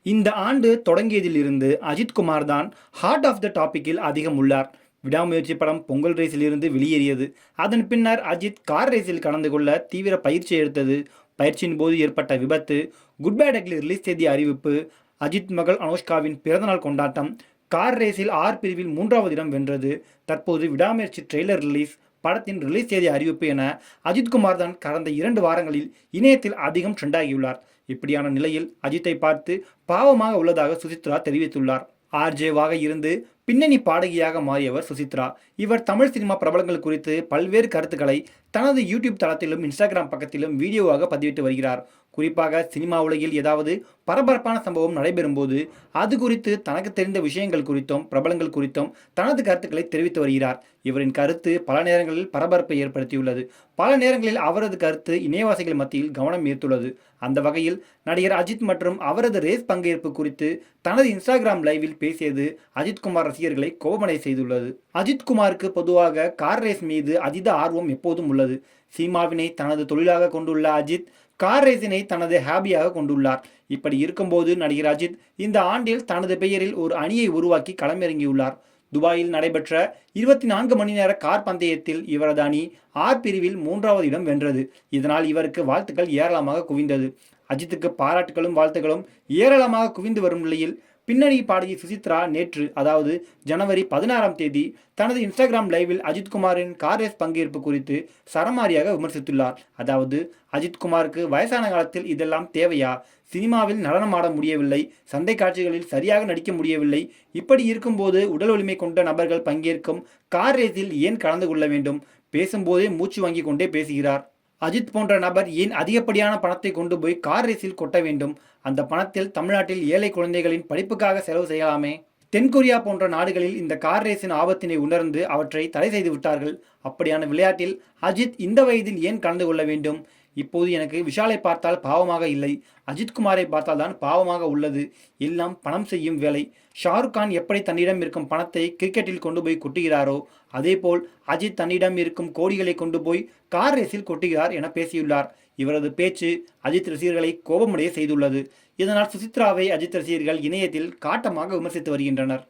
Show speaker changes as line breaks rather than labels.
இந்த ஆண்டு தொடங்கியதிலிருந்து அஜித் குமார் தான் ஹார்ட் ஆஃப் த டாபிக்கில் அதிகம் உள்ளார். விடாமுயற்சி படம் பொங்கல் ரேஸில் இருந்து வெளியேறியது. அதன் பின்னர் அஜித் கார் ரேஸில் கலந்து கொள்ள தீவிர பயிற்சி எடுத்தது. பயிற்சியின் போது ஏற்பட்ட விபத்து, குட் பை டக்லி ரிலீஸ் தேதி அறிவிப்பு, அஜித் மகள் அனுஷ்காவின் பிறந்தநாள் கொண்டாட்டம், கார் ரேஸில் ஆர் பிரிவில் 3வது இடம் வென்றது, தற்போது விடாமுயற்சி ட்ரெய்லர் ரிலீஸ், படத்தின் ரிலீஸ் தேதி அறிவிப்பு என அஜித்குமார் தான் கடந்த 2 வாரங்களில் இணையத்தில் அதிகம் ட்ரெண்டாகியுள்ளார். இப்படியான நிலையில் அஜித்தை பார்த்து பாவமாக உள்ளதாக சுசித்ரா தெரிவித்துள்ளார். ஆர்ஜேவாக இருந்து பின்னணி பாடகியாக மாறியவர் சுசித்ரா. இவர் தமிழ் சினிமா பிரபலங்கள் குறித்து பல்வேறு கருத்துக்களை தனது யூடியூப் தளத்திலும் இன்ஸ்டாகிராம் பக்கத்திலும் வீடியோவாக பதிவிட்டு வருகிறார். குறிப்பாக சினிமா உலகில் ஏதாவது பரபரப்பான சம்பவம் நடைபெறும் போது அது குறித்து தனக்கு தெரிந்த விஷயங்கள் குறித்தும் பிரபலங்கள் குறித்தும் தனது கருத்துக்களை தெரிவித்து வருகிறார். இவரின் கருத்து பல நேரங்களில் பரபரப்பை ஏற்படுத்தியுள்ளது. பல நேரங்களில் அவரது கருத்து இணையவாசிகள் மத்தியில் கவனம் ஈர்த்துள்ளது. அந்த வகையில் நடிகர் அஜித் மற்றும் அவரது ரேஸ் பங்கேற்பு குறித்து தனது இன்ஸ்டாகிராம் லைவில் பேசியது அஜித்குமார் ரசிகர்களை கோபமடை செய்துள்ளது. அஜித்குமாருக்கு பொதுவாக கார் ரேஸ் மீது அதீத ஆர்வம் எப்போதும் உள்ளது. சினிமாவினை தனது தொழிலாக கொண்டுள்ள அஜித் கார் ரேசினை தனது ஹாபியாக கொண்டுள்ளார். இப்படி இருக்கும்போது நடிகர் அஜித் இந்த ஆண்டில் தனது பெயரில் ஒரு அணியை உருவாக்கி களமிறங்கியுள்ளார். துபாயில் நடைபெற்ற 24 மணி நேர கார் பந்தயத்தில் இவரது அணி ஆர் பிரிவில் 3வது இடம் வென்றது. இதனால் இவருக்கு வாழ்த்துக்கள் ஏராளமாக குவிந்தது. அஜித்துக்கு பாராட்டுகளும் வாழ்த்துக்களும் ஏராளமாக குவிந்து வரும் நிலையில் பின்னணி பாடகி சுசித்ரா நேற்று, அதாவது ஜனவரி 16ஆம் தேதி தனது இன்ஸ்டாகிராம் லைவில் அஜித்குமாரின் கார் ரேஸ் பங்கேற்பு குறித்து சரமாரியாக விமர்சித்துள்ளார். அதாவது, அஜித்குமாருக்கு வயசான காலத்தில் இதெல்லாம் தேவையா? சினிமாவில் நடனம் ஆட முடியவில்லை, சண்டை காட்சிகளில் சரியாக நடிக்க முடியவில்லை. இப்படி இருக்கும்போது உடல் வலிமை கொண்ட நபர்கள் பங்கேற்கும் கார் ரேஸில் ஏன் கலந்து கொள்ள வேண்டும்? பேசும்போதே மூச்சு வாங்கி கொண்டே பேசுகிறார். அஜித் போன்ற நபர் ஏன் அதிகப்படியான பணத்தை கொண்டு போய் கார் ரேஸில் கொட்ட வேண்டும்? அந்த பணத்தில் தமிழ்நாட்டில் ஏழை குழந்தைகளின் படிப்புக்காக செலவு செய்யலாமே. தென்கொரியா போன்ற நாடுகளில் இந்த கார் ரேஸின் ஆபத்தினை உணர்ந்து அவற்றை தடை செய்து விட்டார்கள். அப்படியான விளையாட்டில் அஜித் இந்த வயதில் ஏன் கலந்து கொள்ள வேண்டும்? இப்போது எனக்கு விஷாலை பார்த்தால் பாவமாக இல்லை, அஜித்குமாரை பார்த்தால் தான் பாவமாக உள்ளது. எல்லாம் பணம் செய்யும் வேலை. ஷாருக் கான் எப்படி தன்னிடம் இருக்கும் பணத்தை கிரிக்கெட்டில் கொண்டு போய் கொட்டுகிறாரோ, அதேபோல் அஜித் தன்னிடம் இருக்கும் கோடிகளை கொண்டு போய் கார் ரேஸில் கொட்டுகிறார் என பேசியுள்ளார். இவரது பேச்சு அஜித் ரசிகர்களை கோபமடைய செய்துள்ளது. இதனால் சுசித்ராவை அஜித் ரசிகர்கள் இணையத்தில் காட்டமாக விமர்சித்து வருகின்றனர்.